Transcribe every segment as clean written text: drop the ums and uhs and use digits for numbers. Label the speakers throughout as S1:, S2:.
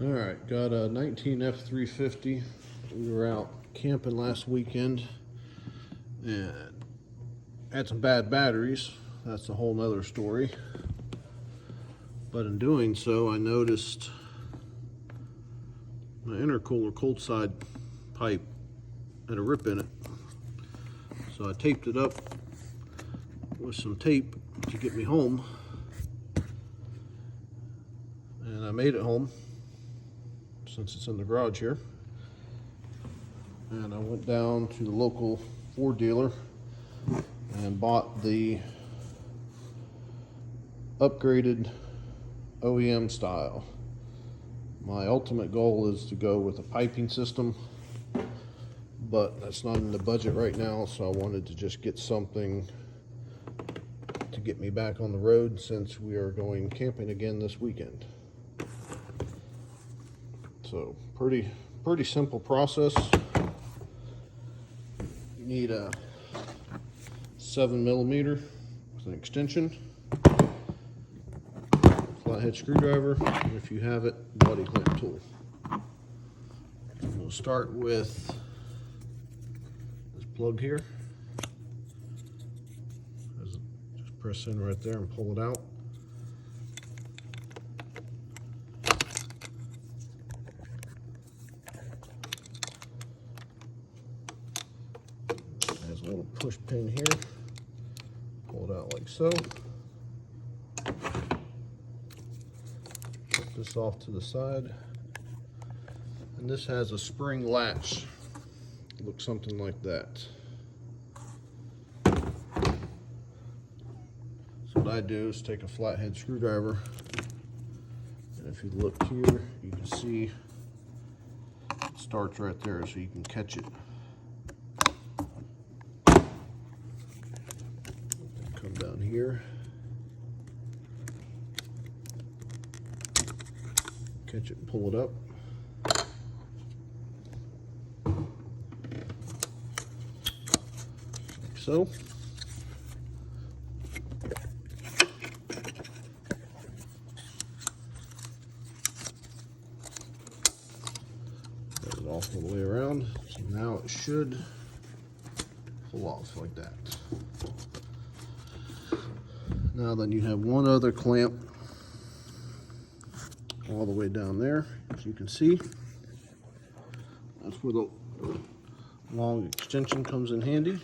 S1: All right, got a 19 F350. We were out camping last weekend and had some bad batteries. That's a whole nother story. But in doing so, I noticed my intercooler cold side pipe had a rip in it. So I taped it up with some tape to get me home. And I made it home, since it's in the garage here. And I went down to the local Ford dealer and bought the upgraded OEM style. My ultimate goal is to go with a piping system, but that's not in the budget right now, so I wanted to just get something to get me back on the road since we are going camping again this weekend. So pretty simple process. You need a 7mm with an extension, flathead screwdriver, and if you have it, body clamp tool. We'll start with this plug here. Just press in right there and pull it out. There's a little push pin here. Pull it out like so. Put this off to the side. And this has a spring latch. It looks something like that. So what I do is take a flathead screwdriver, and if you look here, you can see it starts right there, so you can catch it. Come down here, catch it and pull it up. Like so. Get it off all the way around. So now it should pull off like that. Now then, you have one other clamp all the way down there, as you can see. That's where the long extension comes in handy.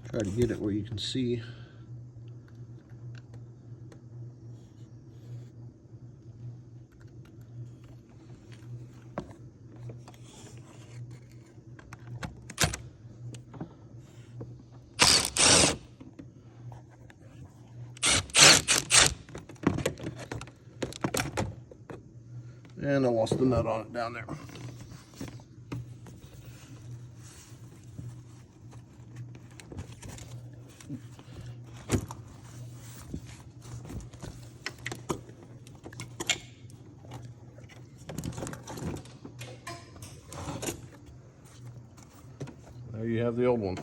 S1: Try to get it where you can see. And I lost the nut on it down there. There you have the old one.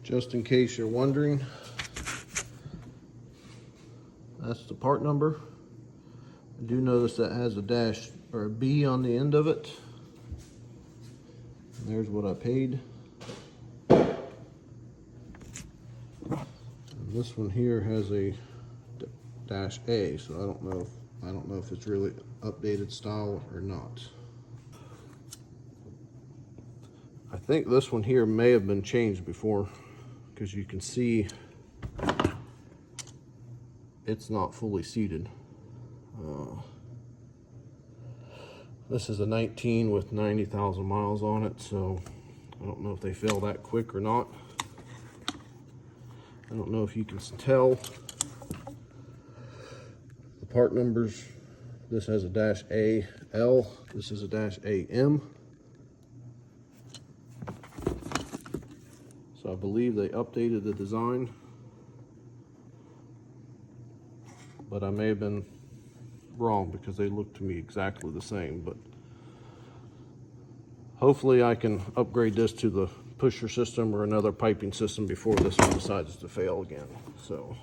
S1: Just in case you're wondering, that's the part number. I do notice that has a dash or a B on the end of it. And there's what I paid. And this one here has a dash A, so I don't know if it's really updated style or not. I think this one here may have been changed before, because you can see it's not fully seated. This is a 19 with 90,000 miles on it, so I don't know if they fail that quick or not. I don't know if you can tell the part numbers. This has a dash AL, this is a dash AM. So I believe they updated the design, but I may have been wrong because they look to me exactly the same, but hopefully I can upgrade this to the pusher system or another piping system before this one decides to fail again. So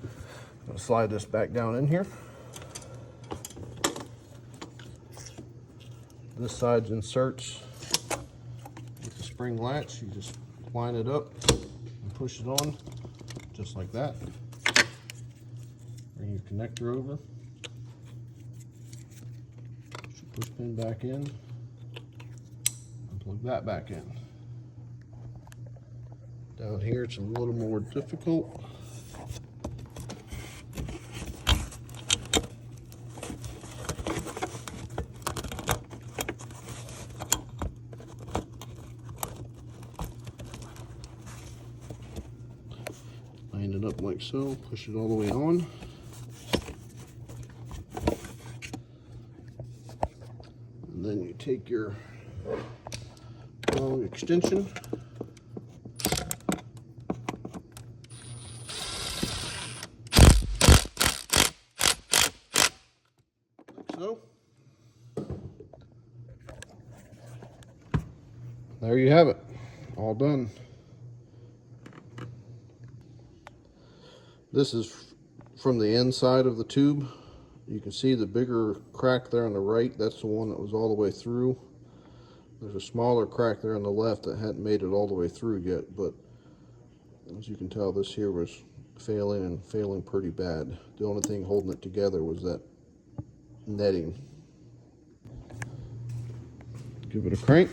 S1: I'm going to slide this back down in here. This side inserts with the spring latch. You just line it up and push it on just like that. Bring your connector over. Push your push pin back in and plug that back in. Down here it's a little more difficult. Line it up like so, push it all the way on. And then you take your long extension, like so. There you have it, all done. This is from the inside of the tube. You can see the bigger crack there on the right. That's the one that was all the way through. There's a smaller crack there on the left that hadn't made it all the way through yet, but as you can tell, this here was failing and failing pretty bad. The only thing holding it together was that netting. Give it a crank.